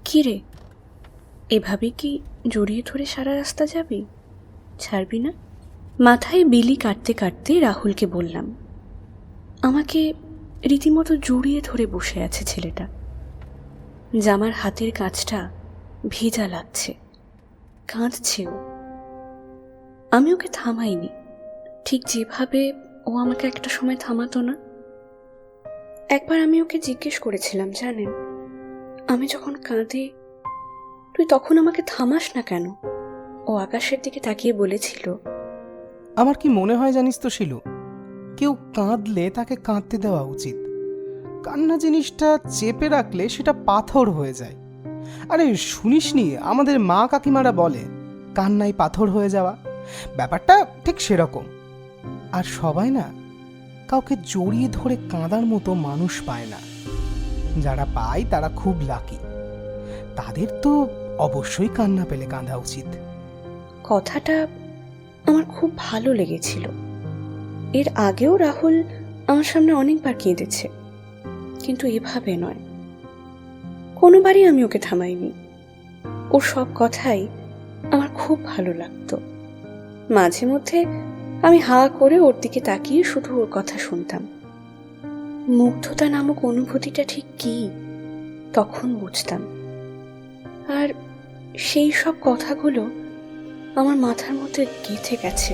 কি রে, এভাবে কি জড়িয়ে ধরে সারা রাস্তা যাবি? ছাড়বি না? মাথায় বিলি কাটতে কাটতে রাহুলকে বললাম। আমাকে রীতিমতো জড়িয়ে ধরে বসে আছে ছেলেটা। জামার হাতের কাঁচটা ভেজা লাগছে, কাঁদছেও। আমি ওকে থামাইনি, ঠিক যেভাবে ও আমাকে একটা সময় থামাতো না। একবার আমি ওকে জিজ্ঞেস করেছিলাম, জানেন, আমি যখন কাঁদি তুই তখন আমাকে থামাস না কেন? ও আকাশের দিকে তাকিয়ে বলেছিল, আমার কি মনে হয় জানিস তো শিলু, কেউ কাঁদলে তাকে কাঁদতে দেওয়া উচিত। কান্না জিনিসটা চেপে রাখলে সেটা পাথর হয়ে যায়। আরে শুনিসনি আমাদের মা কাকিমারা বলে কান্নাই পাথর হয়ে যাওয়া, ব্যাপারটা ঠিক সেরকম। আর সবাই না কাউকে জড়িয়ে ধরে কাঁদার মতো মানুষ পায় না। যারা পায় তারা খুব লাকি। তাদের তো অবশ্যই কান্না পেলে কাঁদা উচিত। কথাটা আমার খুব ভালো লেগেছিল। এর আগেও রাহুল আমার সামনে অনেকবার কেঁদেছে, কিন্তু এভাবে নয়। কোনোবারই আমি ওকে থামাইনি। ওর সব কথাই আমার খুব ভালো লাগতো। মাঝে মধ্যে আমি হা করে ওর দিকে তাকিয়ে শুধু ওর কথা শুনতাম। মুগ্ধতা নামক অনুভূতিটা ঠিক কি তখন বুঝতাম। আর সেই সব কথাগুলো আমার মাথার মধ্যে গেঁথে গেছে।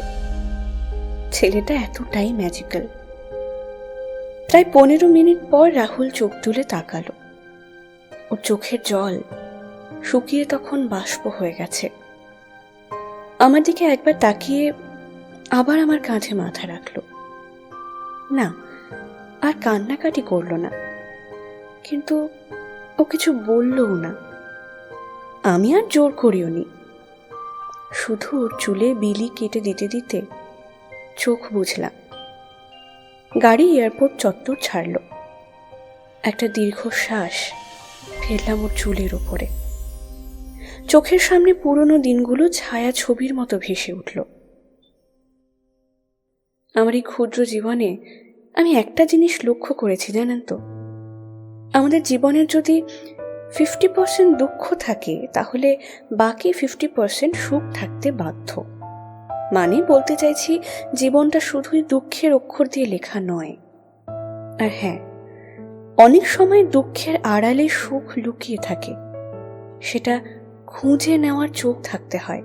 ছেলেটা এতটাই ম্যাজিক্যাল। প্রায় 15 মিনিট পর রাহুল চোখ তুলে তাকালো। ওর চোখের জল শুকিয়ে তখন বাষ্প হয়ে গেছে। আমার দিকে একবার তাকিয়ে আবার আমার কাঁধে মাথা রাখলো। না, আর কান্নাকাটি করলো না, কিন্তু ও কিছু বললও না। আমি আর জোর করিও নি, শুধু ওর চুলে বিলি কেটে দিতে দিতে চোখ বুঝলাম। গাড়ি এয়ারপোর্ট চত্বর ছাড়ল। একটা দীর্ঘশ্বাস ফেললাম ওর চুলের ওপরে। চোখের সামনে পুরনো দিনগুলো ছায়া ছবির মতো ভেসে উঠল। আমার এই ক্ষুদ্র জীবনে আমি একটা জিনিস লক্ষ্য করেছি, জানেন তো, আমাদের জীবনের যদি 50% দুঃখ থাকে, তাহলে বাকি 50% সুখ থাকতে বাধ্য। মানে বলতে চাইছি, জীবনটা শুধুই দুঃখের অক্ষর দিয়ে লেখা নয়। আর হ্যাঁ, অনেক সময় দুঃখের আড়ালে সুখ লুকিয়ে থাকে। সেটা খুঁজে নেওয়ার চোখ থাকতে হয়,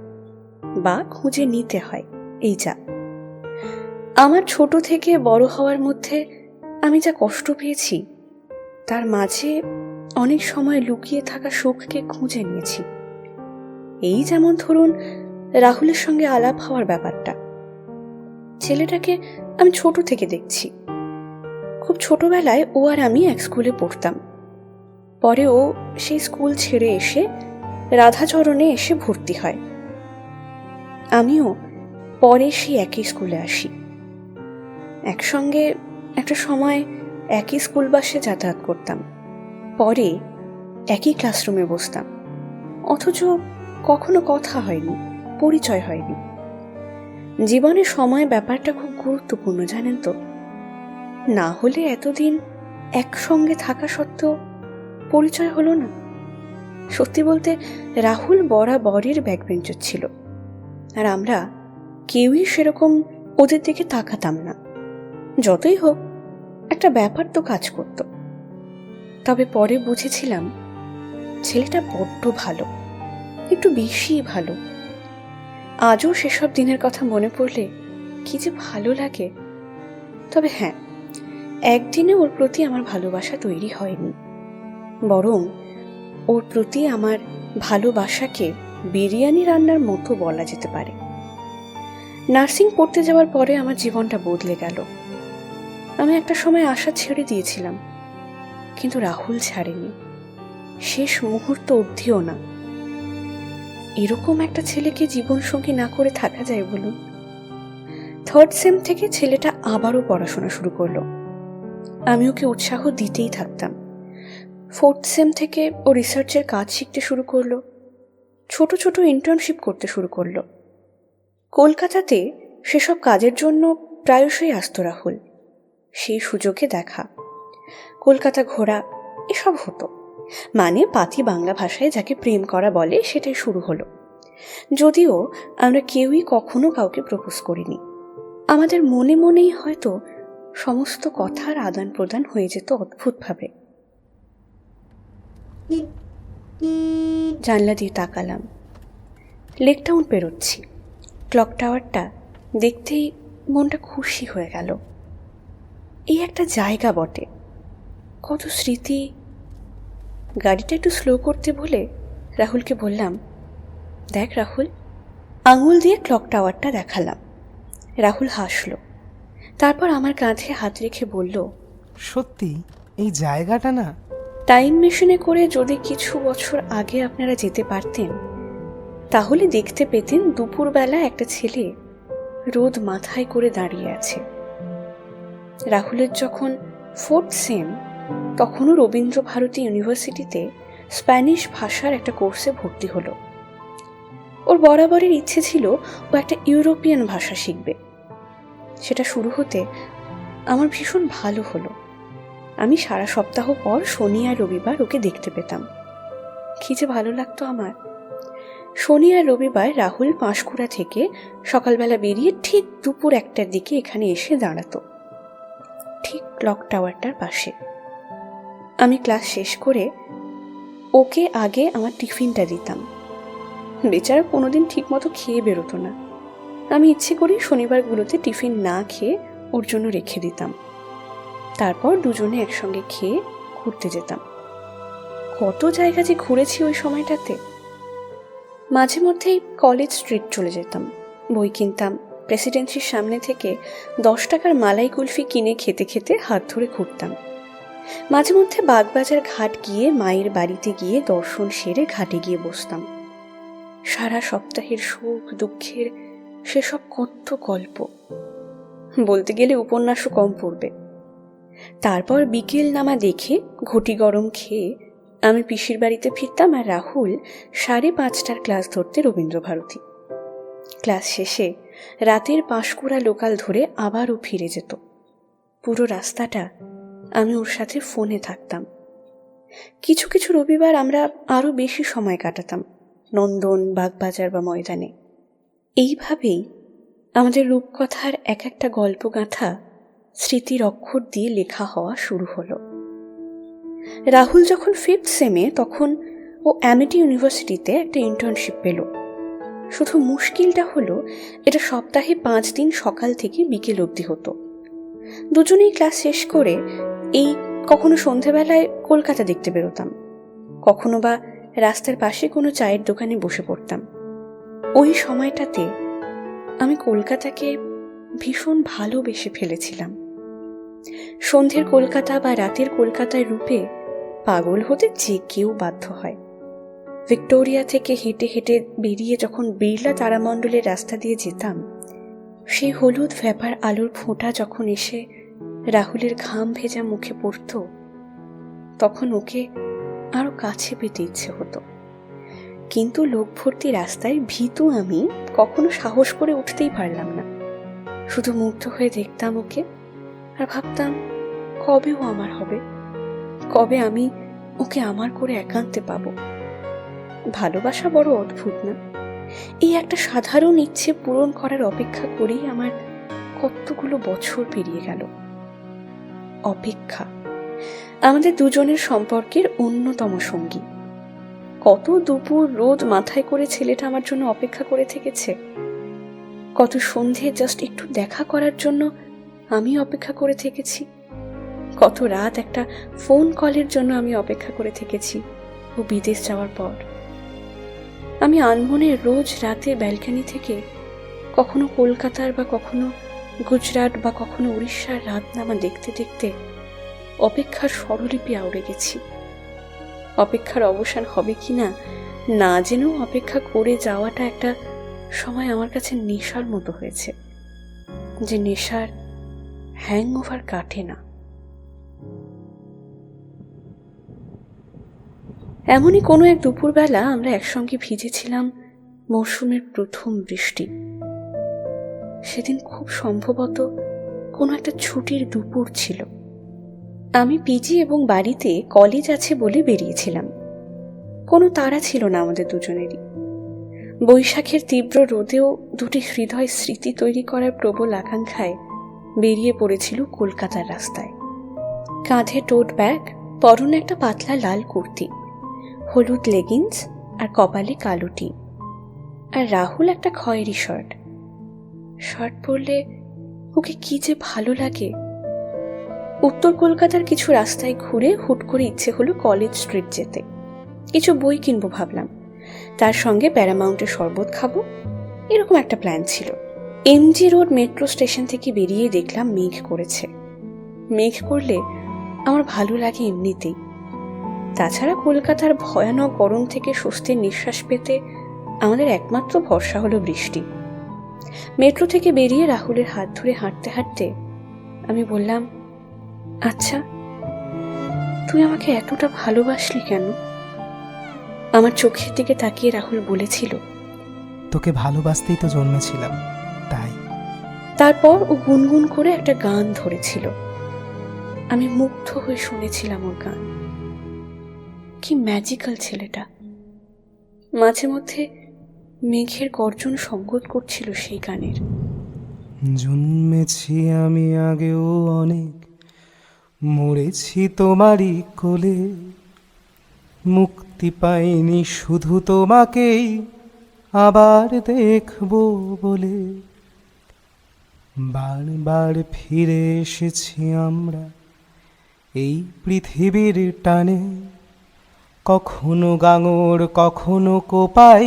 বা খুঁজে নিতে হয়। এই যা আমার ছোট থেকে বড় হওয়ার মধ্যে আমি যা কষ্ট পেয়েছি, তার মাঝে অনেক সময় লুকিয়ে থাকা সুখকে খুঁজে নিয়েছি। এই যেমন ধরুন রাহুলের সঙ্গে আলাপ হওয়ার ব্যাপারটা। ছেলেটাকে আমি ছোট থেকে দেখছি। খুব ছোটবেলায় ও আর আমি এক স্কুলে পড়তাম। পরে ও সেই স্কুল ছেড়ে এসে রাধাচরণে এসে ভর্তি হয়। আমিও পরে সেই একই স্কুলে আসি। একসঙ্গে একটা সময় একই স্কুল বাসে যাতায়াত করতাম। পরে একই ক্লাসরুমে বসতাম, অথচ কখনো কথা হয়নি, পরিচয় হয়নি। জীবনে সময় ব্যাপারটা খুব গুরুত্বপূর্ণ, জানেন তো। না হলে এতদিন একসঙ্গে থাকা সত্ত্বেও পরিচয় হলো না। সত্যি বলতে রাহুল বরাবরের ব্যাকবেঞ্চার ছিল, আর আমরা কেউই সেরকম ওদের দিকে তাকাতাম না। যতই হোক, একটা ব্যাপার তো কাজ করত। তবে পরে বুঝেছিলাম ছেলেটা বড্ড ভালো, একটু বেশি ভালো। আজও সেসব দিনের কথা মনে পড়লে কি যে ভালো লাগে। তবে হ্যাঁ, একদিনে ওর প্রতি আমার ভালোবাসা তৈরি হয়নি, বরং ওর প্রতি আমার ভালোবাসাকে বিরিয়ানি রান্নার মতো বলা যেতে পারে। নার্সিং পড়তে যাওয়ার পরে আমার জীবনটা বদলে গেল। আমি একটা সময় আশা ছেড়ে দিয়েছিলাম, কিন্তু রাহুল ছাড়েনি, শেষ মুহূর্ত অবধিও না। এরকম একটা ছেলেকে জীবনসঙ্গী না করে থাকা যায় বলুন? 3rd সেম থেকে ছেলেটা আবারও পড়াশোনা শুরু করলো। আমি ওকে উৎসাহ দিতেই থাকতাম। 4th সেম থেকে ও রিসার্চের কাজ শিখতে শুরু করলো, ছোট ছোট ইন্টার্নশিপ করতে শুরু করলো। কলকাতাতে সেসব কাজের জন্য প্রায়শই আসতো রাহুল। সেই সুযোগে দেখা, কলকাতা ঘোরা, এসব হতো। মানে পাতি বাংলা ভাষায় যাকে প্রেম করা বলে সেটাই শুরু হলো। যদিও আমরা কেউই কখনো কাউকে প্রপোজ করিনি, আমাদের মনে মনেই হয়তো সমস্ত কথার আদান প্রদান হয়ে যেত অদ্ভুতভাবে। জানলা দিয়ে তাকালাম, লেক টাউন পেরোচ্ছি। ক্লক টাওয়ারটা দেখতেই মনটা খুশি হয়ে গেল। এই একটা জায়গা বটে, কত স্মৃতি। গাড়িটা একটু স্লো করতে বলে রাহুলকে বললাম, দেখ রাহুল। আঙুল দিয়ে ক্লক টাওয়ারটা দেখালাম। রাহুল হাসল, তারপর আমার কাঁধে হাত রেখে বলল, সত্যি এই জায়গাটা না। টাইম মেশিনে করে যদি কিছু বছর আগে আপনারা যেতে পারতেন, তাহলে দেখতে পেতেন দুপুরবেলা একটা ছেলে রোদ মাথায় করে দাঁড়িয়ে আছে। রাহুলের যখন 4th সেম, তখনও রবীন্দ্র ভারতী ইউনিভার্সিটিতে স্প্যানিশ ভাষার একটা কোর্সে ভর্তি হলো। ওর বরাবরের ইচ্ছে ছিল ও একটা ইউরোপিয়ান ভাষা শিখবে। সেটা শুরু হতে আমার ভীষণ ভালো হলো। আমি সারা সপ্তাহ পর শনি আর রবিবার ওকে দেখতে পেতাম। কি যে ভালো লাগতো আমার। শনি আর রবিবার রাহুল পাঁশকুড়া থেকে সকালবেলা বেরিয়ে ঠিক দুপুর 1টার দিকে এখানে এসে দাঁড়াতো, ঠিক ক্লক টাওয়ারটার পাশে। আমি ক্লাস শেষ করে ওকে আগে আমার টিফিনটা দিতাম। বেচারা কোনোদিন ঠিক মতো খেয়ে বেরোতো না। আমি ইচ্ছে করি শনিবারগুলোতে টিফিন না খেয়ে ওর জন্য রেখে দিতাম। তারপর দুজনে একসঙ্গে খেয়ে ঘুরতে যেতাম। কত জায়গা যে ঘুরেছি ওই সময়টাতে। মাঝে মধ্যেই কলেজ স্ট্রিট চলে যেতাম, বই কিনতাম। প্রেসিডেন্সির সামনে থেকে 10 টাকার মালাই কুলফি কিনে খেতে খেতে হাত ধরে ঘুরতাম। মাঝে মধ্যে বাগবাজার ঘাট গিয়ে মায়ের বাড়িতে গিয়ে দর্শন সেরে ঘাটে গিয়ে বসতাম। সারা সপ্তাহের সুখ দুঃখের সেসব কত গল্প, বলতে গেলে উপন্যাসও কম পড়বে। তারপর বিকেল নামা দেখে ঘটি গরম খেয়ে আমি পিসির বাড়িতে ফিরতাম, আর রাহুল 5:30টার ক্লাস ধরতে রবীন্দ্রভারতী। ক্লাস শেষে রাতের পাঁশকুড়া লোকাল ধরে আবারও ফিরে যেত। পুরো রাস্তাটা আমি ওর সাথে ফোনে থাকতাম। কিছু কিছু রবিবার আমরা আরও বেশি সময় কাটাতাম নন্দন, বাগবাজার বা ময়দানে। এইভাবেই আমাদের রূপকথার এক একটা গল্পগাথা স্মৃতির অক্ষর দিয়ে লেখা হওয়া শুরু হলো। রাহুল যখন 5th সেমে, তখন ও অ্যামিটি ইউনিভার্সিটিতে একটা ইন্টার্নশিপ পেল। শুধু মুশকিলটা হলো এটা সপ্তাহে 5 দিন সকাল থেকে বিকেল অবধি হতো। দুজনেই ক্লাস শেষ করে এই কখনো সন্ধেবেলায় কলকাতা দেখতে বেরোতাম, কখনো বা রাস্তার পাশে কোনো চায়ের দোকানে বসে পড়তাম। ওই সময়টাতে আমি কলকাতাকে ভীষণ ভালোবেসে ফেলেছিলাম। সন্ধ্যের কলকাতা বা রাতের কলকাতার রূপে পাগল হতে যে কেউ বাধ্য হয়। ভিক্টোরিয়া থেকে হেঁটে হেঁটে বেরিয়ে যখন বিড়লা তারামণ্ডলের রাস্তা দিয়ে যেতাম, সেই হলুদ ভ্যাপার আলোর ফোঁটা যখন এসে রাহুলের ঘাম ভেজা মুখে পড়ত, তখন ওকে আরো কাছে পেতে ইচ্ছে হতো। কিন্তু লোক ভর্তি রাস্তায় ভীতু আমি কখনো সাহস করে উঠতেই পারলাম না। শুধু মুগ্ধ হয়ে দেখতাম ওকে, আর ভাবতাম কবে ও আমার হবে, কবে আমি ওকে আমার করে একান্তে পাবো। ভালোবাসা বড় অদ্ভুত না? এই একটা সাধারণ ইচ্ছে পূরণ করার অপেক্ষা করেই আমার কতগুলো বছর পেরিয়ে গেল। অপেক্ষা আমাদের দুজনের সম্পর্কের অন্যতম সঙ্গী। কত দুপুর রোদ মাথায় করে ছেলেটা আমার জন্য অপেক্ষা করে থেকেছে। কত সন্ধে জাস্ট একটু দেখা করার জন্য আমি অপেক্ষা করে থেকেছি। কত রাত একটা ফোন কলের জন্য আমি অপেক্ষা করে থেকেছি ও বিদেশ যাওয়ার পর। আমি আনমনে রোজ রাতে ব্যালকনি থেকে কখনো কলকাতার বা কখনো গুজরাট বা কখনো উড়িষ্যার রাত নামা দেখতে দেখতে অপেক্ষার স্বরলিপি আউড়ে গেছি। অপেক্ষার অবসান হবে কিনা না জেনেও অপেক্ষা করে যাওয়াটা একটা সময় আমার কাছে নেশার মতো হয়েছে, যে নেশার হ্যাংওভার কাটে না। এমনই কোনো এক দুপুরবেলা আমরা একসঙ্গে ভিজেছিলাম মৌসুমের প্রথম বৃষ্টি। সেদিন খুব সম্ভবত কোনো একটা ছুটির দুপুর ছিল। আমি পিজি এবং বাড়িতে কলেজ আছে বলে বেরিয়েছিলাম। কোনো তাড়া ছিল না আমাদের দুজনেরই। বৈশাখের তীব্র রোদেও দুটি হৃদয় স্মৃতি তৈরি করার প্রবল আকাঙ্ক্ষায় বেরিয়ে পড়েছিল কলকাতার রাস্তায়। কাঁধে টোট ব্যাগ, পরনে একটা পাতলা লাল কুর্তি, হলুদ লেগিংস আর কপালে কালো টি, আর রাহুল একটা খয়েরি শার্ট। শার্ট পরলে ওকে কি যে ভালো লাগে। উত্তর কলকাতার কিছু রাস্তায় ঘুরে হুট করে ইচ্ছে হলো কলেজ স্ট্রিট যেতে। কিছু বই কিনবো ভাবলাম, তার সঙ্গে প্যারামাউন্টের শরবত খাবো, এরকম একটা প্ল্যান ছিল। এমজি রোড মেট্রো স্টেশন থেকে বেরিয়ে দেখলাম মেঘ করেছে। মেঘ করলে আমার ভালো লাগে এমনিতেই। তাছাড়া কলকাতার ভয়ানক গরম থেকে স্বস্তির নিঃশ্বাস পেতে আমাদের একমাত্র ভরসা হলো বৃষ্টি। মেট্রো থেকে বেরিয়ে রাহুলের হাত ধরে হাঁটতে হাঁটতে আমি বললাম, আচ্ছা তুই আমাকে এতটা ভালোবাসলি কেন? আমার চোখের দিকে তাকিয়ে রাহুল বলেছিল, তোকে ভালোবাসতেই তো জন্মেছিলাম, তাই। তারপর ও গুনগুন করে একটা গান ধরেছিল। আমি মুগ্ধ হয়ে শুনেছিলাম ওর গান। কি ম্যাজিক্যাল ছেলেটা। মাঝে মধ্যে মেঘের গর্জন সঙ্গত করছিল সেই গানের। জন্মেছি আমি আগেও অনেক, মরেছি তোমারই কোলে, মুক্তি পাইনি শুধু তোমাকেই আবার দেখবো বলে। বারবার ফিরে এসেছি আমরা এই পৃথিবীর টানে, কখনো গাঙর কখনো কোপাই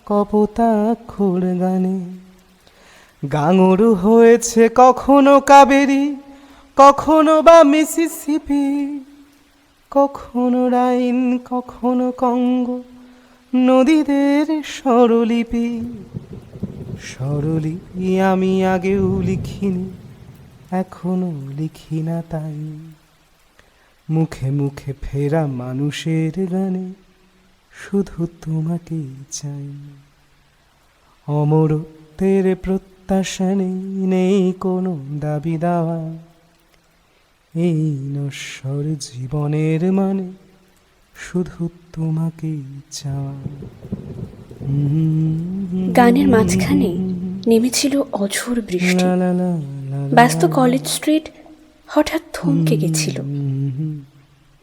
কপোতাক্ষর গানে। গাঙর হয়েছে কখনো কাবেরী, কখনো বা মিসিসিপি, কখনো রাইন কখনো কঙ্গো, নদীদের স্বরলিপি। স্বরলিপি আমি আগেও লিখিনি, এখনো লিখি না তাই। মুখে মুখে ফেরা মানুষের গানে শুধু তোমাকেই চাই। অমরত্বের প্রত্যাশা নেই কোনো দাবি দাওয়া, এই নশ্বর জীবনের মানে শুধু তোমাকেই চাওয়া। গানের মাঝখানে নেমেছিল অঝোর বৃষ্টি। ব্যস্ত কলেজ স্ট্রিট হঠাৎ থমকে গেছিল।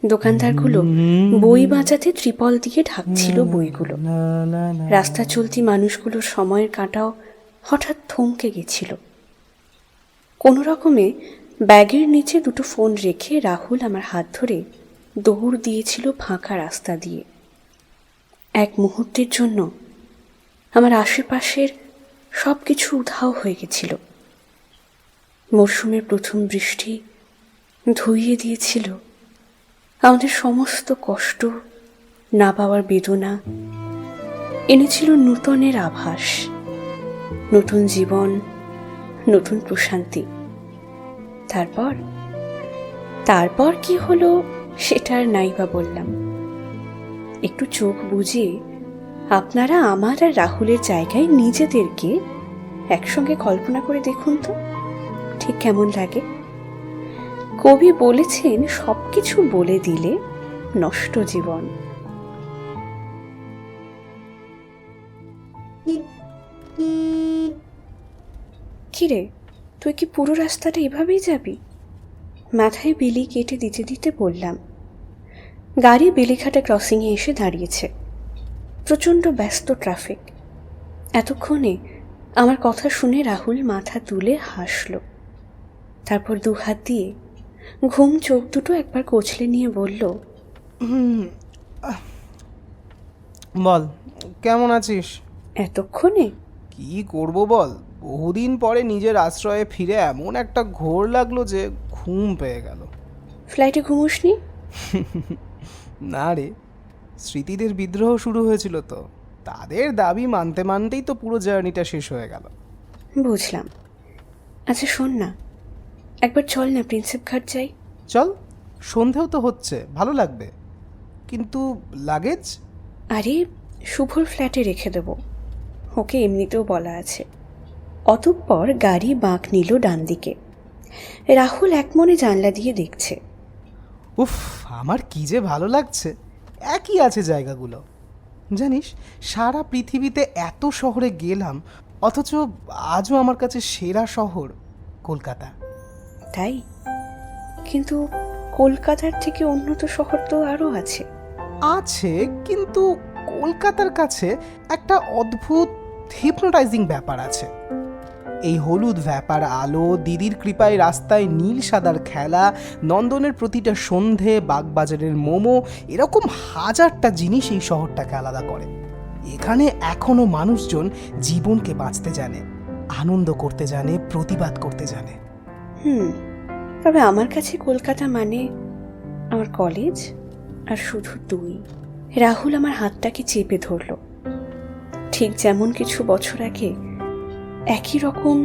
দোকানদারগুলো বই বাঁচাতে ত্রিপল দিয়ে ঢাকছিল বইগুলো। রাস্তা চলতি মানুষগুলোর সময়ের কাঁটাও হঠাৎ থমকে গেছিল। কোনো রকমে ব্যাগের নিচে দুটো ফোন রেখে রাহুল আমার হাত ধরে দৌড় দিয়েছিল ফাঁকা রাস্তা দিয়ে। এক মুহূর্তের জন্য আমার আশেপাশের সব কিছু উধাও হয়ে গেছিল। মরশুমের প্রথম বৃষ্টি ধুইয়ে দিয়েছিল আমাদের সমস্ত কষ্ট, না পাওয়ার বেদনা, এনেছিল নূতনের আভাস, নতুন জীবন, নতুন প্রশান্তি। তারপর কি হলো সেটা আর নাই বা বললাম। একটু চোখ বুজে আপনারা আমার আর রাহুলের জায়গায় নিজেদেরকে একসঙ্গে কল্পনা করে দেখুন তো ঠিক কেমন লাগে। কবি বলেছেন, সবকিছু বলে দিলে নষ্ট জীবন। কিরে, তুই কি পুরো রাস্তাটা এভাবেই যাবি? মাথায় বিলি কেটে দিতে দিতে বললাম। গাড়ি বেলিঘাটা ক্রসিংয়ে এসে দাঁড়িয়েছে। প্রচণ্ড ব্যস্ত ট্রাফিক। এতক্ষণে আমার কথা শুনে রাহুল মাথা তুলে হাসল। তারপর দুহাত দিয়ে ঘুম চোখ দুটো একবার কচলে নিয়ে বলল, বল কেমন আছিস? এতক্ষণে? কি করব বল, বহুদিন পরে নিজের আশ্রয়ে ফিরে এমন একটা ঘোর লাগলো যে ঘুম পেয়ে গেল। ফ্লাইটে ঘুমোসনি? না রে, স্মৃতিদের বিদ্রোহ শুরু হয়েছিল তো, তাদের দাবি মানতে মানতেই তো পুরো জার্নিটা শেষ হয়ে গেল। বুঝলাম। আচ্ছা শোন না, একবার চল না প্রিন্সেপ ঘাট যাই। চল, সন্ধেও তো হচ্ছে, ভালো লাগবে। কিন্তু লাগেজ? আরে শুভর ফ্ল্যাটে রেখে দেব, ওকে এমনিতেও বলা আছে। অতঃপর গাড়ি বাঁক নিল ডান দিকে। রাহুল একমনে জানলা দিয়ে দেখছে। উফ, আমার কি যে ভালো লাগছে। একই আছে জায়গাগুলো। জানিস, সারা পৃথিবীতে এত শহরে গেলাম, অথচ আজও আমার কাছে সেরা শহর কলকাতা। তাই? কিন্তু কলকাতার থেকে উন্নত শহর তো আরও আছে। আছে, কিন্তু কলকাতার কাছে একটা অদ্ভুত হিপনোটাইজিং ব্যাপার আছে। এই হলুদ ব্যাপার আলো, দিদির কৃপায় রাস্তায় নীল সাদার খেলা, নন্দনের প্রতিটা সন্ধে, বাগবাজারের মোমো, এরকম হাজারটা জিনিস এই শহরটাকে আলাদা করে। এখানে এখনো মানুষজন জীবনকে বাঁচতে জানে, আনন্দ করতে জানে, প্রতিবাদ করতে জানে। তবে আমার কাছে কলকাতা মানে আমার কলেজ, আর শুধু তুই। রাহুল আমার হাতটাকে চেপে ধরল, ঠিক যেমন কিছু বছর আগে একই রকম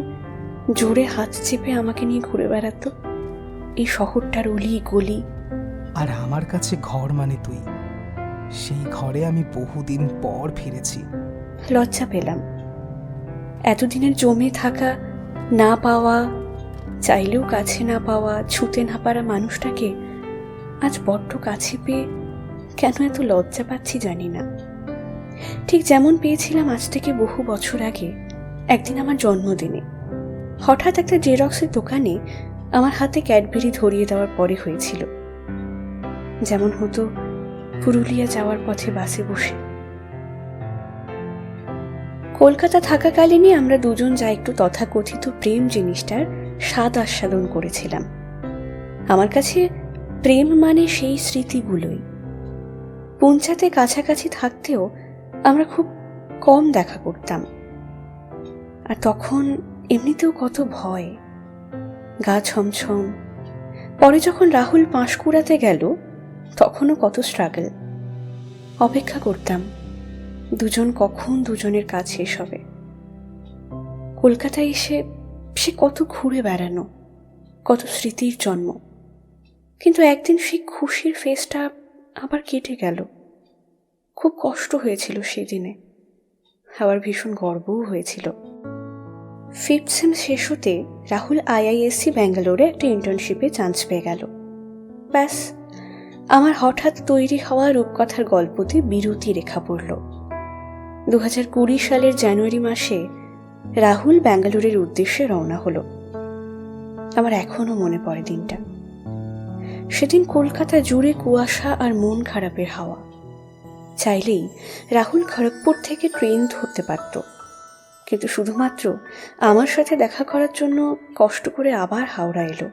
জোরে হাত চেপে আমাকে নিয়ে ঘুরে বেড়াতো এই শহরটার অলি গলি। আর আমার কাছে ঘর মানে তুই। সেই ঘরে আমি বহুদিন পর ফিরেছি। লজ্জা পেলাম। এতদিনের জমে থাকা, না পাওয়া, চাইলেও কাছে না পাওয়া, ছুঁতে না পারা মানুষটাকে আজ বড্ড কাছে পেয়ে কেন এত লজ্জা পাচ্ছি জানি না। ঠিক যেমন পেয়েছিলাম আজ থেকে বহু বছর আগে একদিন আমার জন্মদিনে। হঠাৎ একটা জেরক্সের দোকানে আমার হাতে ক্যাডবেরি ধরিয়ে দেওয়ার পরে হয়েছিল, যেমন হতো পুরুলিয়া যাওয়ার পথে বাসে বসে। কলকাতা থাকাকালীনই আমরা দুজন যা একটু তথাকথিত প্রেম জিনিসটার স্বাদ আস্বাদন করেছিলাম। আমার কাছে প্রেম মানে সেই স্মৃতিগুলোই। পৌঁছাতে কাছাকাছি থাকতেও আমরা খুব কম দেখা করতাম। আর তখন এমনিতেও কত ভয়, গা ছমছম। পরে যখন রাহুল পাঁশকুড়াতে গেল তখনও কত স্ট্রাগল। অপেক্ষা করতাম দুজন কখন দুজনের কাজ শেষ হবে। কলকাতায় এসে সে কত ঘুরে বেড়ানো, কত স্মৃতির জন্ম। কিন্তু একদিন সেই খুশির ফেসটা আবার কেটে গেল। খুব কষ্ট হয়েছিল সেদিনে, আবার ভীষণ গর্বও হয়েছিল। 5th সেম শেষ হতে রাহুল আইআইএসসি ব্যাঙ্গালোরে একটা ইন্টার্নশিপে চান্স পেয়ে গেল। ব্যাস, আমার হঠাৎ তৈরি হওয়া রূপকথার গল্পতে বিরতি রেখা পড়ল। 2020 সালের জানুয়ারি মাসে রাহুল ব্যাঙ্গালোরের উদ্দেশ্যে রওনা হলো। আমার এখনো মনে পড়ে দিনটা। সেদিন কলকাতা জুড়ে কুয়াশা আর মন খারাপের হাওয়া। চাইলেই রাহুল খড়গপুর থেকে ট্রেন ধরতে পারত, কিন্তু শুধুমাত্র আমার সাথে দেখা করার জন্য কষ্ট করে আবার হাওড়া এলো।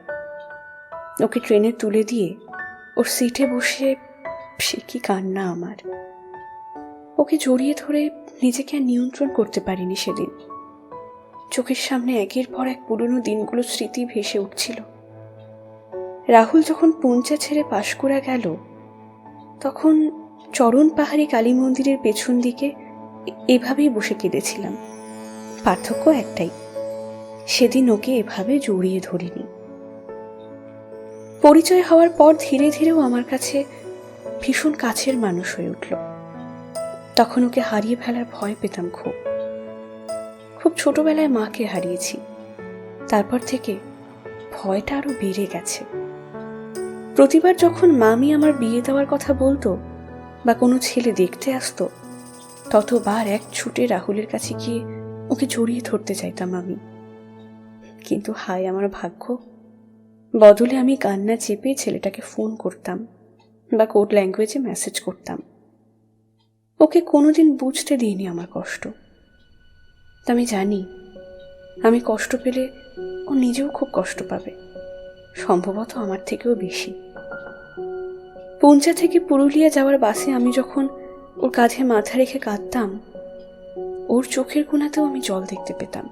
ওকে ট্রেনে তুলে দিয়ে ওর সিটে বসে সে কি কান্না আমার। ওকে জড়িয়ে ধরে নিজেকে আর নিয়ন্ত্রণ করতে পারিনি সেদিন। চোখের সামনে একের পর এক পুরনো দিনগুলোর স্মৃতি ভেসে উঠছিল। রাহুল যখন পুঞ্চা ছেড়ে পাঁশকুড়া গেল, তখন চরণ পাহাড়ি কালী মন্দিরের পেছন দিকে এভাবেই বসে কেঁদেছিলাম। পার্থক্য একটাই, সেদিন ওকে এভাবে জড়িয়ে ধরিনি। পরিচয় হওয়ার পর ধীরে ধীরেও আমার কাছে ভীষণ কাছের মানুষ হয়ে উঠল। তখন ওকে হারিয়ে ফেলার ভয় পেতাম খুব। খুব ছোটবেলায় মাকে হারিয়েছি, তারপর থেকে ভয়টা আরো বেড়ে গেছে। প্রতিবার যখন মামি আমার বিয়ে দেওয়ার কথা বলতো বা কোনো ছেলে দেখতে আসতো, ততবার এক ছুটে রাহুলের কাছে গিয়ে ওকে জড়িয়ে ধরতে চাইতাম আমি। কিন্তু হায় আমার ভাগ্য, বদলে আমি কান্না চেপে ছেলেটাকে ফোন করতাম বা কোড ল্যাঙ্গুয়েজে মেসেজ করতাম। ওকে কোনোদিন বুঝতে দিইনি আমার কষ্ট। আমি জানি আমি কষ্ট পেলে ও নিজেও খুব কষ্ট পাবে, সম্ভবত আমার থেকেও বেশি। পুঞ্চা থেকে পুরুলিয়া যাওয়ার বাসে আমি যখন ওর কাঁধে মাথা রেখে কাঁদতাম, ওর চোখের কোণাতেও আমি জল দেখতে পেতাম।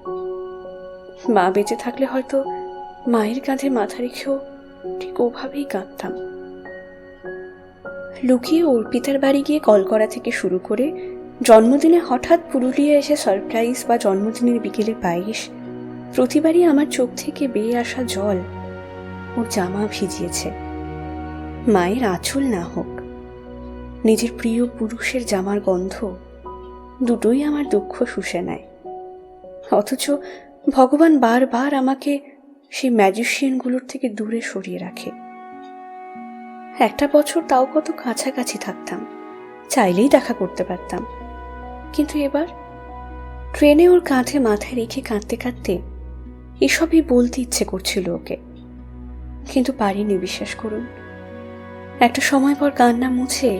মা বেঁচে থাকলে হয়তো মায়ের কাঁধে মাথা রেখেও ঠিক ওভাবেই কাঁদতাম। লুকিয়ে অর্পিতার বাড়ি গিয়ে কল করা থেকে শুরু করে জন্মদিনে হঠাৎ পুরুলিয়া এসে সারপ্রাইজ বা জন্মদিনের বিকেলে পায়েস, প্রতিবারই আমার চোখ থেকে বেয়ে আসা জল ওর জামা ভিজিয়েছে। মায়ের আঁচল না হোক, নিজের প্রিয় পুরুষের জামার গন্ধ দুটোই আমার দুঃখ শুষে নেয়। অথচ ভগবান বারবার আমাকে সেই ম্যাজিশিয়ানগুলোর থেকে দূরে সরিয়ে রাখে। একটা বছর তাও কত কাছাকাছি থাকতাম, চাইলেই দেখা করতে পারতাম। কিন্তু এবার ট্রেনে ওর কাঁধে মাথায় রেখে কাঁদতে কাঁদতে এসবই বলতে ইচ্ছে করছিল ওকে, কিন্তু পারিনি, বিশ্বাস করুন। একটা সময় পর কান্না মুছে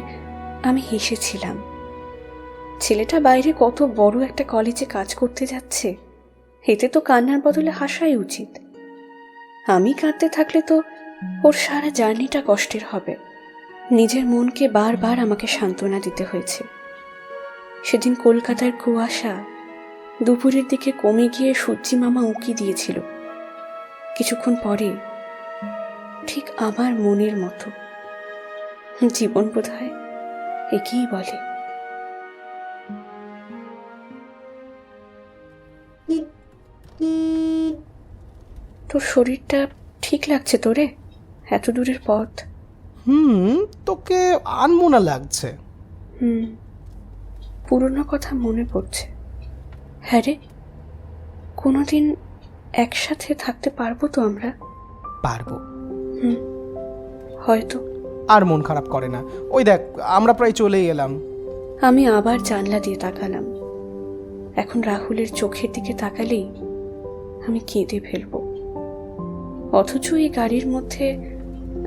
আমি হেসেছিলাম। ছেলেটা বাইরে কত বড় একটা কলেজে কাজ করতে যাচ্ছে, এতে তো কান্নার বদলে হাসাই উচিত। আমি কাঁদতে থাকলে তো ওর সারা জার্নিটা কষ্টের হবে। নিজের মনকে বারবার আমাকে সান্ত্বনা দিতে হয়েছে। সেদিন কলকাতার কুয়াশা দুপুরের দিকে কমে গিয়ে সূর্যি মামা উঁকি দিয়েছিল। কিছুক্ষণ পরে ঠিক আমার মনের মতো। জীবন বোধহয় একেই বলে। তোর শরীরটা ঠিক লাগছে তোরে? এত দূরের পথ। তোকে আনমোনা লাগছে। পুরনো কথা মনে পড়ছে। হ্যাঁ রে, কোনোদিন একসাথে থাকতে পারবো তো আমরা? পারবো। হয়তো। আর মন খারাপ করে না। ওই দেখ, আমরা প্রায় চলেই এলাম। আমি আবার জানলা দিয়ে তাকালাম। এখন রাহুলের চোখের দিকে তাকালেই আমি কেঁদে ফেলবো। অথচ এই গাড়ির মধ্যে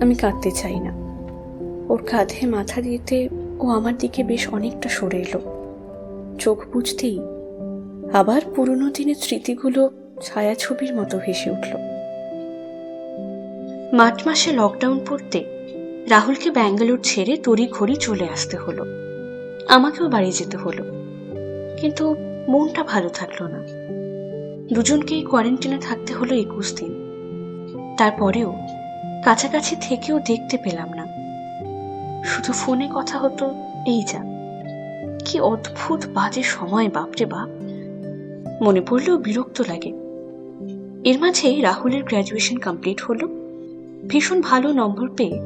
আমি কাঁদতে চাই না। ওর কাঁধে মাথা দিতে ও আমার দিকে বেশ অনেকটা সরে এলো। চোখ বুঝতেই আবার পুরনো দিনের স্মৃতিগুলো ছায়াছবির মতো ভেসে উঠল। মার্চ মাসে লকডাউন পড়তে রাহুলকে ব্যাঙ্গালোর ছেড়ে তড়িঘড়ি চলে আসতে হলো। আমাকেও বাড়ি যেতে হলো, কিন্তু মনটা ভালো থাকলো না। দুজনকেই কোয়ারেন্টাইনে থাকতে হলো 21 দিন। তারপরেও কাছাকাছি থেকেও দেখতে পেলাম না, শুধু ফোনে কথা হতো। এই যা, কি অদ্ভুত বাজে সময়, বাপরে বাপ। মনে পড়লেও বিরক্ত লাগে। এর মাঝে রাহুলের গ্র্যাজুয়েশন কমপ্লিট হলো। ভীষণ ভালো নম্বর পেয়ে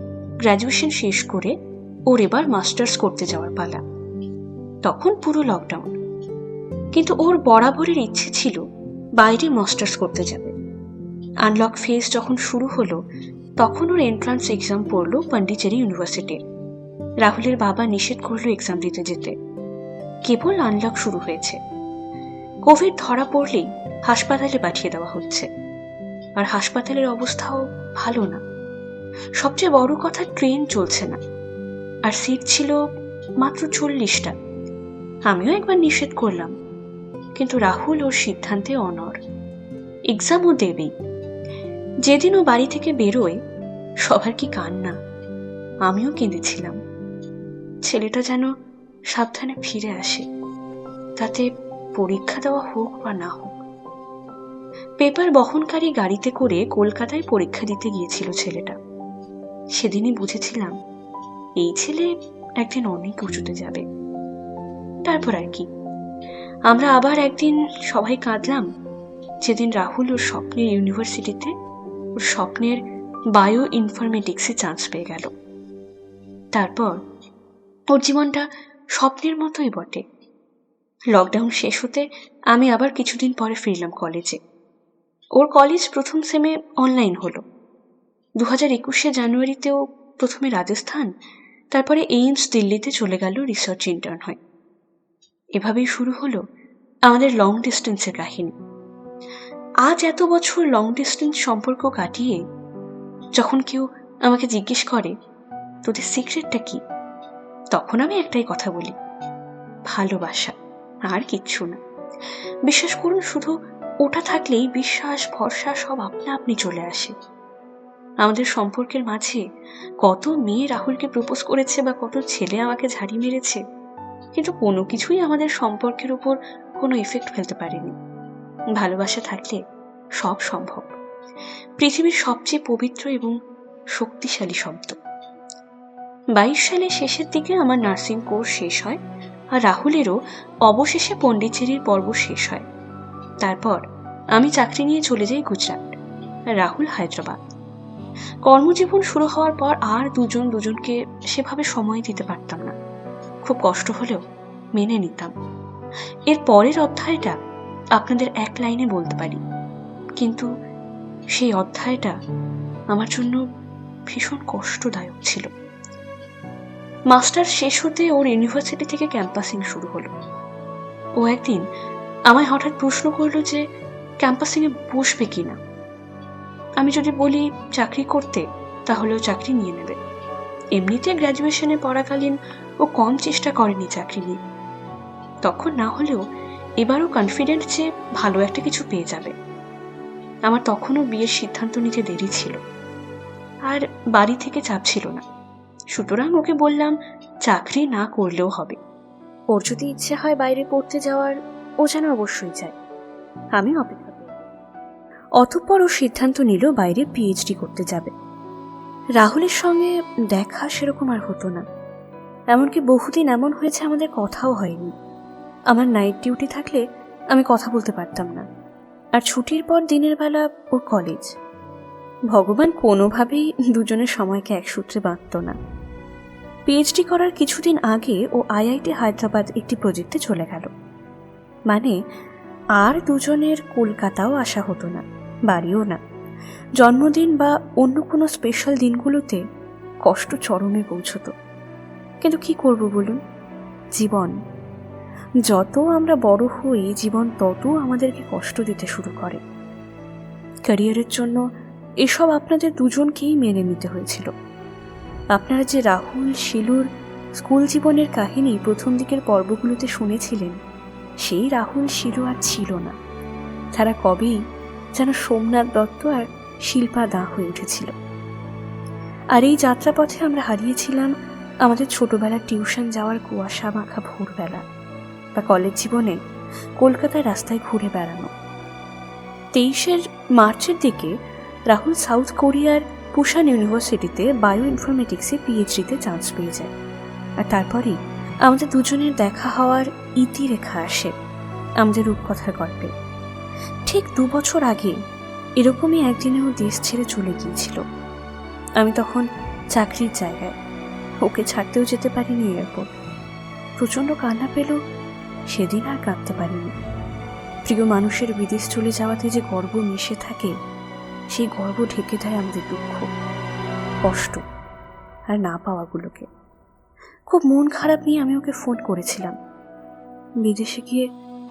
গ্র্যাজুয়েশন শেষ করে ওর এবার মাস্টার্স করতে যাওয়ার পালা। তখন পুরো লকডাউন, কিন্তু ওর বরাবরের ইচ্ছে ছিল বাইরে মাস্টার্স করতে যাবে। আনলক ফেজ যখন শুরু হলো তখন ওর এন্ট্রান্স এক্সাম পড়লো পন্ডিচেরি ইউনিভার্সিটির। রাহুলের বাবা নিষেধ করলো এক্সাম দিতে যেতে। কেবল আনলক শুরু হয়েছে, কোভিড ধরা পড়লেই হাসপাতালে পাঠিয়ে দেওয়া হচ্ছে। আর হাসপাতালের অবস্থাও ভালো না। সবচেয়ে বড় কথা, ট্রেন চলছে না, আর সিট ছিল মাত্র 40টা। আমিও একবার নিষেধ করলাম, কিন্তু রাহুল ওর সিদ্ধান্তে অনড়। এক্সামও দেবেই। যেদিন ও বাড়ি থেকে বেরোয় সবার কি কান্না, আমিও কেঁদেছিলাম। ছেলেটা যেন সাবধানে ফিরে আসে, তাতে পরীক্ষা দেওয়া হোক বা না হোক। পেপার বহনকারী গাড়িতে করে কলকাতায় পরীক্ষা দিতে গিয়েছিল ছেলেটা। সেদিনই বুঝেছিলাম এই ছেলে একদিন অনেক উঁচুতে যাবে। তারপর আর কি, আমরা আবার একদিন সবাই কাঁদলাম যেদিন রাহুল ওর স্বপ্নের ইউনিভার্সিটিতে, ওর স্বপ্নের বায়ো ইনফরমেটিক্সে চান্স পেয়ে গেল। তারপর ওর জীবনটা স্বপ্নের মতোই বটে। লকডাউন শেষ হতে আমি আবার কিছুদিন পরে ফিরলাম কলেজে। ওর কলেজ প্রথম সেমে অনলাইন হলো। 2021 জানুয়ারিতেও প্রথমে রাজস্থান, তারপরে এইমস দিল্লিতে চলে গেল রিসার্চ ইন্টার্ন হয়ে। এভাবেই শুরু হলো আমাদের লং ডিস্টেন্সের কাহিনী। আজ এত বছর লং ডিস্টেন্স সম্পর্ক কাটিয়ে যখন কেউ আমাকে জিজ্ঞেস করে তোদের সিক্রেটটা কি, তখন আমি একটাই কথা বলি, ভালোবাসা, আর কিচ্ছু না। বিশ্বাস করুন, শুধু ওটা থাকলেই বিশ্বাস ভরসা সব আপনা আপনি চলে আসে। আমাদের সম্পর্কের মাঝে কত মেয়ে রাহুলকে প্রপোজ করেছে বা কত ছেলে আমাকে ঝাড়ি মেরেছে, কিন্তু কোনো কিছুই আমাদের সম্পর্কের উপর কোনো এফেক্ট ফেলতে পারেনি। ভালোবাসা থাকলে সব সম্ভব। পৃথিবীর সবচেয়ে পবিত্র এবং শক্তিশালী শব্দ। 22 সালের শেষের দিকে আমার নার্সিং কোর্স শেষ হয়, আর রাহুলেরও অবশেষে পন্ডিচেরির পর্ব শেষ হয়। তারপর আমি চাকরি নিয়ে চলে যাই গুজরাট, আর রাহুল হায়দ্রাবাদ। কর্মজীবন শুরু হওয়ার পর আর দুজনকে সেভাবে সময় দিতে পারতাম না। খুব কষ্ট হলেও মেনে নিতাম। এর পরের অধ্যায়টা আপনাদের এক লাইনে বলতে পারি, কিন্তু সেই অধ্যায়টা আমার জন্য ভীষণ কষ্টদায়ক ছিল। মাস্টার শেষ হতে ওর ইউনিভার্সিটি থেকে ক্যাম্পাসিং শুরু হলো। ও একদিন আমায় হঠাৎ প্রশ্ন করলো যে ক্যাম্পাসিংয়ে বসবে কিনা। আমি যদি বলি চাকরি করতে, তাহলেও চাকরি নিয়ে নেবে। এমনিতে গ্র্যাজুয়েশনে পড়াকালীন ও কম চেষ্টা করেনি চাকরি নিয়ে। তখন না হলেও এবারও কনফিডেন্ট যে ভালো একটা কিছু পেয়ে যাবে। আমার তখনও বিয়ের সিদ্ধান্ত নিতে দেরি ছিল, আর বাড়ি থেকে চাপ ছিল না। সুতরাং ওকে বললাম চাকরি না করলেও হবে, ওর যদি ইচ্ছে হয় বাইরে পড়তে যাওয়ার, ও যেন অবশ্যই যায়। আমি অপেক্ষা করি। অতঃপর ও সিদ্ধান্ত নিল বাইরে পিএইচডি করতে যাবে। রাহুলের সঙ্গে দেখা সেরকম আর হতো না। এমনকি বহুদিন এমন হয়েছে আমাদের কথাও হয়নি। আমার নাইট ডিউটি থাকলে আমি কথা বলতে পারতাম না, আর ছুটির পর দিনের বেলা ওর কলেজ। ভগবান কোনোভাবেই দুজনের সময়কে এক সূত্রে বাঁধত না। পিএইচডি করার কিছুদিন আগে ও আইআইটি হায়দ্রাবাদ একটি প্রজেক্টে চলে গেল। মানে আর দুজনের কলকাতাও আসা হতো না, বাড়িও না। জন্মদিন বা অন্য কোনো স্পেশাল দিনগুলোতে কষ্ট চরমে পৌঁছত। কিন্তু কি করব বলুন, জীবন। যত আমরা বড় হই, জীবন তত আমাদেরকে কষ্ট দিতে শুরু করে। ক্যারিয়ারের জন্য এসব আপনাদের দুজনকেই মেনে নিতে হয়েছিল। আপনারা যে রাহুল শিলুর স্কুল জীবনের কাহিনী প্রথম দিকের পর্বগুলোতে শুনেছিলেন, সেই রাহুল শিলু আর ছিল না। তারা কবেই যেন সোমনাথ দত্ত আর শিল্পা দা হয়ে উঠেছিল। আর এই যাত্রাপথে আমরা হারিয়েছিলাম আমাদের ছোটবেলার টিউশন যাওয়ার কুয়াশা মাখা ভোরবেলা, বা কলেজ জীবনে কলকাতার রাস্তায় ঘুরে বেড়ানো। 23 মার্চের দিকে রাহুল সাউথ কোরিয়ার পুসান ইউনিভার্সিটিতে বায়ো ইনফরমেটিক্সে পিএইচডিতে চান্স পেয়ে যায়। আর তারপরেই আমাদের দুজনের দেখা হওয়ার ইতিরেখা আসে আমাদের রূপকথার গল্পে। ঠিক 2 বছর আগে এরকমই একদিনে ও দেশ ছেড়ে চলে গিয়েছিল। আমি তখন চাকরির জায়গায়, ওকে ছাড়তেও যেতে পারিনি এয়ারপোর্ট। প্রচণ্ড কান্না পেল, সেদিন আর কাঁদতে পারিনি। প্রিয় মানুষের বিদেশ চলে যাওয়াতে যে গর্ব মিশে থাকে, সেই গর্ব ঢেকে দেয় আমাদের দুঃখ, কষ্ট আর না পাওয়াগুলোকে। খুব মন খারাপ নিয়ে আমি ওকে ফোন করেছিলাম, বিদেশে গিয়ে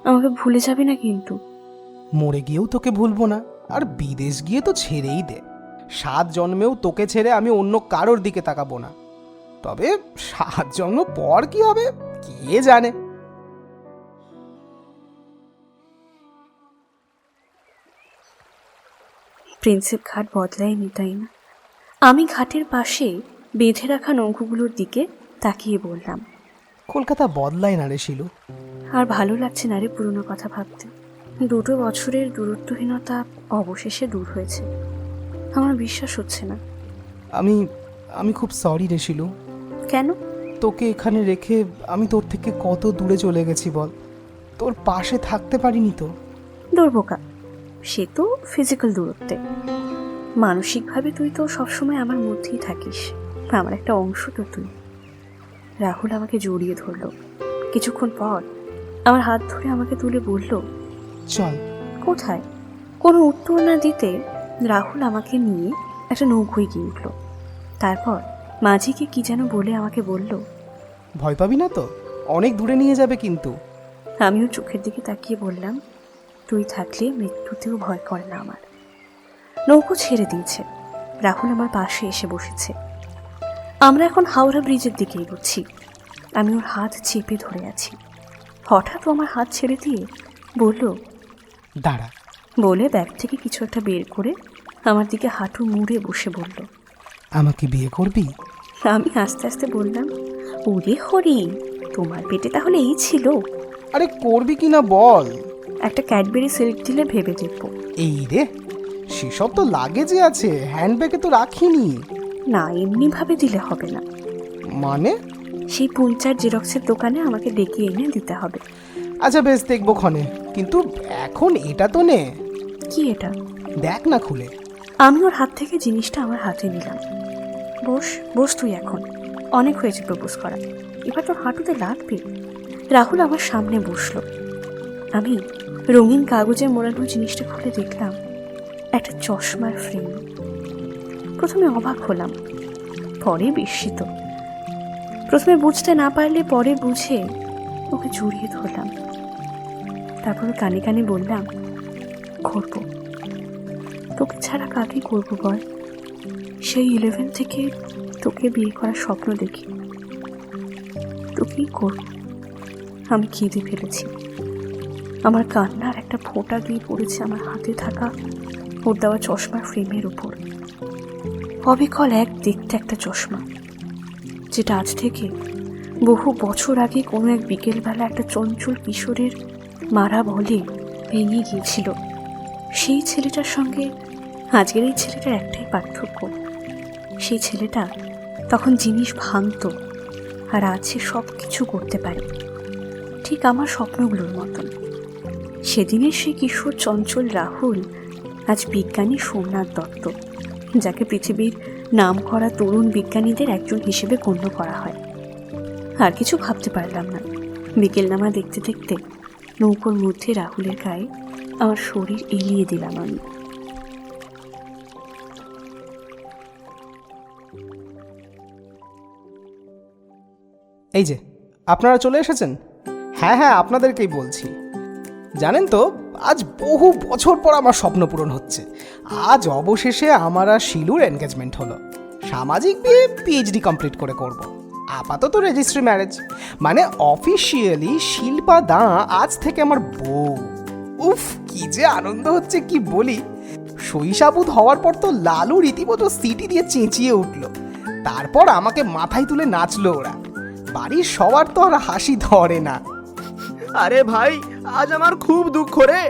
আমাকে ভুলে যাবে না কিন্তু। মরে গিয়েও তোকে ভুলবো না, আর বিদেশ গিয়ে তো ছেড়েই দে। 7 জন্মেও তোকে ছেড়ে আমি অন্য কারোর দিকে তাকাবো না। তবে 7 জন্ম পর কি হবে কে জানে। প্রিন্সেপ ঘাট বদলায়নি, তাই না? আমি ঘাটের পাশে বেঁধে রাখা নৌকোগুলোর দিকে তাকিয়ে বললাম, কলকাতা বদলায় না রে শিলু। আর ভালো লাগছে না রে পুরনো কথা ভাবতে। 2 বছরের দূরত্বহীনতা অবশেষে দূর হয়েছে। আমার বিশ্বাস হচ্ছে না। আমি খুব সরি রে শিলু। কেন? তোকে এখানে রেখে আমি তোর থেকে কত দূরে চলে গেছি বল। তোর পাশে থাকতে পারিনি তো। দূর বোকা, সে তো ফিজিক্যাল দূরত্বে। মানসিকভাবে তুই তো সবসময় আমার মধ্যেই থাকিস, আমার একটা অংশ তো তুই। রাহুল আমাকে জড়িয়ে ধরল। কিছুক্ষণ পর আমার হাত ধরে আমাকে তুলে বলল, চল। কোথায়? কোনো উত্তর না দিতে রাহুল আমাকে নিয়ে একটা নৌকোয় গিয়ে উঠল। তারপর মাঝিকে কি যেন বলে আমাকে বলল, ভয় পাবি না তো, অনেক দূরে নিয়ে যাবে কিন্তু। আমিও চোখের দিকে তাকিয়ে বললাম, তুই থাকলে মৃত্যুতেও ভয় করে না আমার। নৌকো ছেড়ে দিয়েছে। রাহুল আমার পাশে এসে বসেছে। আমরা এখন হাওড়া ব্রিজের দিকে এগোচ্ছি। আমি ওর হাত চেপে ধরে আছি। হঠাৎ ও আমার হাত ছেড়ে দিয়ে বলল, দাঁড়া। বলে ব্যাগ থেকে কিছু একটা বের করে আমার দিকে হাঁটু মুড়ে বসে বলল, আমাকে বিয়ে করবি? আমি আস্তে আস্তে বললাম, ওরে হরি, তোমার পেটে তাহলে এই ছিল? আরে করবি কি না বল। একটা ক্যাডবেরি সিল্ক দিলে ভেবে দেখব। এই রে, সেসব তো লাগেজে আছে, হ্যান্ডব্যাগে তো রাখিনি। না, এমনিভাবে দিলে হবে না। মানে? সেই পুঞ্চার জেরক্সের দোকানে আমাকে ডেকে এনে দিতে হবে। আচ্ছা বেশ, দেখবো ক্ষণে, কিন্তু এখন এটা তো নে। কি এটা? দেখ না খুলে। আমি ওর হাত থেকে জিনিসটা আমার হাতে নিলাম। বস বস তুই, এখন অনেক হয়েছে প্রপোজ করা, এবার তোর হাঁটুতে লাগবে। রাহুল আমার সামনে বসলো। আমি রঙিন কাগজে মোড়ানো জিনিসটা খুলে দেখলাম একটা চশমার ফ্রেম। প্রথমে অবাক হলাম, পরে বিস্মিত। প্রথমে বুঝতে না পারলে পরে বুঝে ওকে জড়িয়ে ধরলাম। তারপর কানে কানে বললাম, করব, তোকে ছাড়া কাকে করবো বল? সেই 11 থেকে তোকে বিয়ে করার স্বপ্ন দেখি, তোকেই করব। আমি কেঁদে ফেলেছি। আমার কান্নার একটা ফোঁটা দিয়ে পড়েছে আমার হাতে থাকা ওর দেওয়া চশমার ফ্রেমের উপর। অবিকল এক দেখতে একটা চশমা, যেটা আজ থেকে বহু বছর আগে কোনো এক বিকেলবেলা একটা চঞ্চল কিশোরের মারা বলে ভেঙে গিয়েছিল। সেই ছেলেটার সঙ্গে আজকের এই ছেলেটার একটাই পার্থক্য, সেই ছেলেটা তখন জিনিস ভাঙতো আর আজ সে সব কিছু করতে পারে, ঠিক আমার স্বপ্নগুলোর মতন। সেদিনের সেই কিশোর চঞ্চল রাহুল আজ বিজ্ঞানী সোমনাথ দত্ত, যাকে পৃথিবীর নাম করা তরুণ বিজ্ঞানীদের একজন হিসেবে গণ্য করা হয়। আর কিছু ভাবতে পারলাম না। বিকেলনামা দেখতে দেখতে নৌকোর মধ্যে রাহুলের গায়ে আমার শরীর এলিয়ে দিলাম আমি। এই যে আপনারা চলে এসেছেন। হ্যাঁ হ্যাঁ, আপনাদেরকেই বলছি। জানেন তো, আজ বহু বছর পর আমার স্বপ্ন পূরণ হচ্ছে। আজ অবশেষে আমার আর শিলুর এনগেজমেন্ট হলো। সামাজিক বিয়ে পিএইচডি কমপ্লিট করে করব। আপাতত রেজিস্ট্রি ম্যারেজ, মানে অফিসিয়ালি শিল্পা দা আজ থেকে আমার বউ। উফ, কি যে আনন্দ হচ্ছে কি বলি। শৈশাবুদ হওয়ার পর তো লালু রীতিমতো সিটি দিয়ে চেঁচিয়ে উঠল। তারপর আমাকে মাথায় তুলে নাচলো ওরা। বাড়ির সবার তো আর হাসি ধরে না। আরে ভাই, আজ আমার খুব দুঃখ রে,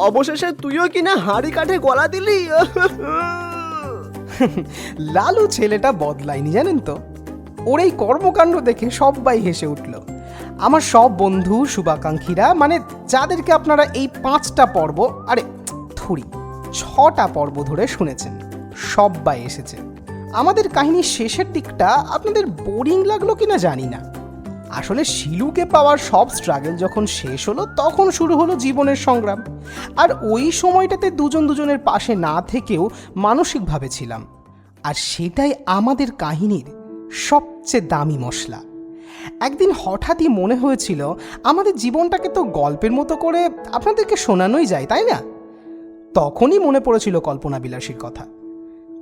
অবশেষে তুইও কিনা হাঁড়ি কাঠে গলা দিলি। লালু ছেলেটা বদলায়নি জানেন তো। ওর এই কর্মকাণ্ড দেখে সবাই হেসে উঠল। আমার সব বন্ধু শুভাকাঙ্ক্ষীরা, মানে যাদেরকে আপনারা এই 5টা পর্ব, আরে থুড়ি 6টা পর্ব ধরে শুনেছেন, সবাই এসেছে। আমাদের কাহিনীর শেষের দিকটা আপনাদের বোরিং লাগলো কিনা জানি না। আসলে শিলুকে পাওয়ার সব স্ট্রাগল যখন শেষ হলো, তখন শুরু হলো জীবনের সংগ্রাম। আর ওই সময়টাতে দুজন দুজনের পাশে না থেকেও মানসিকভাবে ছিলাম। আর সেটাই আমাদের কাহিনীর সবচেয়ে দামি মশলা। একদিন হঠাৎই মনে হয়েছিল আমাদের জীবনটাকে তো গল্পের মতো করে আপনাদেরকে শোনানোই যায়, তাই না? তখনই মনে পড়েছিল কল্পনাবিলাসীর কথা।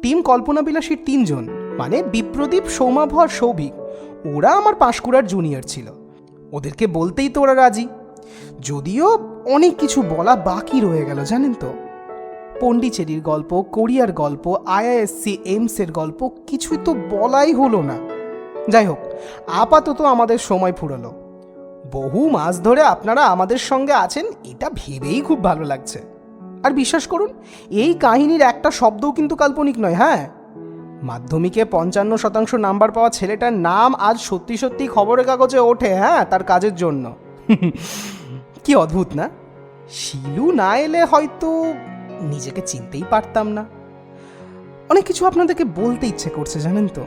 টিম কল্পনাবিলাসীর 3 জন, মানে বিপ্রদীপ, সৌমাভ আর সৌভিক, ওরা আমার পাঁশকুড়ার জুনিয়র ছিল। ওদেরকে বলতেই তো ওরা রাজি। যদিও অনেক কিছু বলা বাকি রয়ে গেল জানেন তো। পন্ডিচেরির গল্প, কোরিয়ার গল্প, আইআইএসসি এইমসের গল্প কিছুই তো বলাই হলো না। যাই হোক, আপাতত আমাদের সময় ফুরলো। বহু মাস ধরে আপনারা আমাদের সঙ্গে আছেন, এটা ভেবেই খুব ভালো লাগছে। আর বিশ্বাস করুন, এই কাহিনীর একটা শব্দও কিন্তু কাল্পনিক নয়। হ্যাঁ, মাধ্যমিকে 55% নাম্বার পাওয়া ছেলেটার নাম আজ সত্যি সত্যি খবরের কাগজে ওঠে, হ্যাঁ, তার কাজের জন্য। কি অদ্ভুত না? শিলু না এলে হয়তো নিজেকে চিনতেই পারতাম না। অনেক কিছু আপনাদেরকে বলতে ইচ্ছে করছে জানেন তো।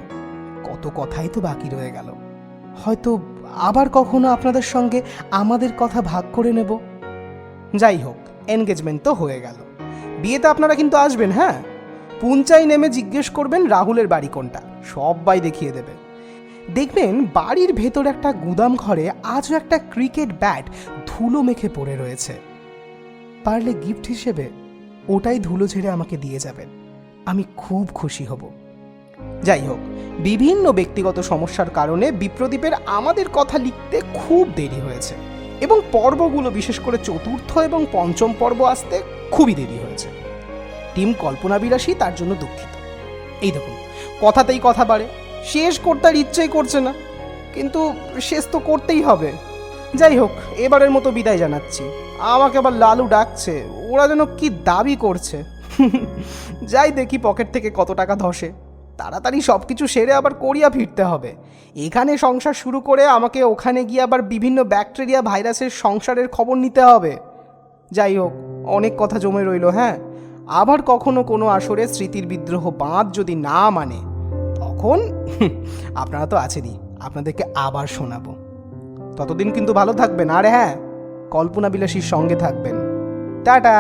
কত কথাই তো বাকি রয়ে গেল। হয়তো আবার কখনো আপনাদের সঙ্গে আমাদের কথা ভাগ করে নেব। যাই হোক, এনগেজমেন্ট তো হয়ে গেল। বিয়েতে আপনারা কিন্তু আসবেন। হ্যাঁ, পুঞ্চাই নেমে জিজ্ঞেস করবেন রাহুলের বাড়ি কোনটা, সবাই দেখিয়ে দেবে। দেখবেন বাড়ির ভেতর একটা গুদাম ঘরে আজও একটা ক্রিকেট ব্যাট ধুলো মেখে পড়ে রয়েছে। পারলে গিফট হিসেবে ওটাই ধুলো ঝেড়ে আমাকে দিয়ে যাবেন, আমি খুব খুশি হব। যাই হোক, বিভিন্ন ব্যক্তিগত সমস্যার কারণে বিপ্রদীপের আমাদের কথা লিখতে খুব দেরি হয়েছে, এবং পর্বগুলো বিশেষ করে 4র্থ এবং 5ম পর্ব আসতে খুবই দেরি হয়েছে। টিম কল্পনাবিলাসী তার জন্য দুঃখিত। এই দেখুন, কথাতেই কথা বাড়ে, শেষ করতে আর ইচ্ছেই করছে না, কিন্তু শেষ তো করতেই হবে। যাই হোক, এবারের মতো বিদায় জানাচ্ছি। আমাকে আবার লালু ডাকছে, ওরা যেন কি দাবি করছে। যাই দেখি পকেট থেকে কত টাকা ধসে। তাড়াতাড়ি সব কিছু সেরে আবার কোরিয়া ফিরতে হবে। এখানে সংসার শুরু করে আমাকে ওখানে গিয়ে আবার বিভিন্ন ব্যাকটেরিয়া ভাইরাসের সংসারের খবর নিতে হবে। যাই হোক, অনেক কথা জমে রইল। হ্যাঁ, আবার কখনো কোনো আসরে স্মৃতির বিদ্রোহ বাঁধ যদি না মানে, তখন আপনারা তো আছেনই, আপনাদেরকে আবার শোনাবো। ততদিন কিন্তু ভালো থাকবেন। আর হ্যাঁ, কল্পনাবিলাসীর সঙ্গে থাকবেন। টাটা।